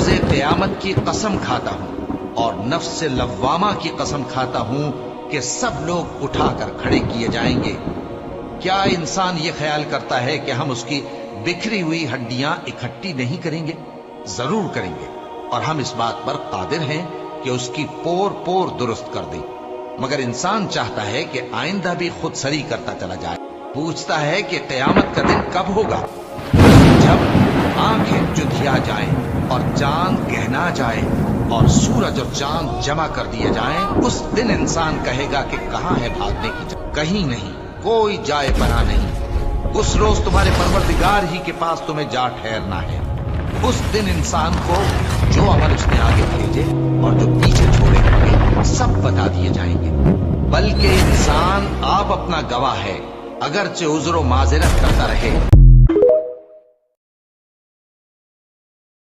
रोजे क़यामत की कसम खाता हूं और नफ्स लव्वामा की कसम खाता हूं कि सब लोग उठाकर खड़े किए जाएंगे। क्या इंसान ये ख्याल करता है कि हम उसकी बिखरी हुई हड्डियां इकट्ठी नहीं करेंगे? जरूर करेंगे, और हम इस बात पर कादिर हैं कि उसकी पोर पोर दुरुस्त कर दें। मगर इंसान चाहता है कि आइंदा भी खुद सरी करता चला जाए। पूछता है कि क़यामत का दिन कब होगा? जब आंखें जुधिया जाएं और चांद गहना जाए और सूरज और चांद जमा कर दिए जाएं, उस दिन इंसान कहेगा कि कहां है भागने की जगह? कहीं नहीं, कोई जाए पना नहीं। उस रोज तुम्हारे परवरदिगार ही के पास तुम्हें जा ठहरना है। उस दिन इंसान को जो अमल उसने आगे भेजे और जो पीछे छोड़े होंगे सब बता दिए जाएंगे। बल्कि इंसान आप अपना गवाह है, अगरचे उज़्र व माज़िरत करता रहे।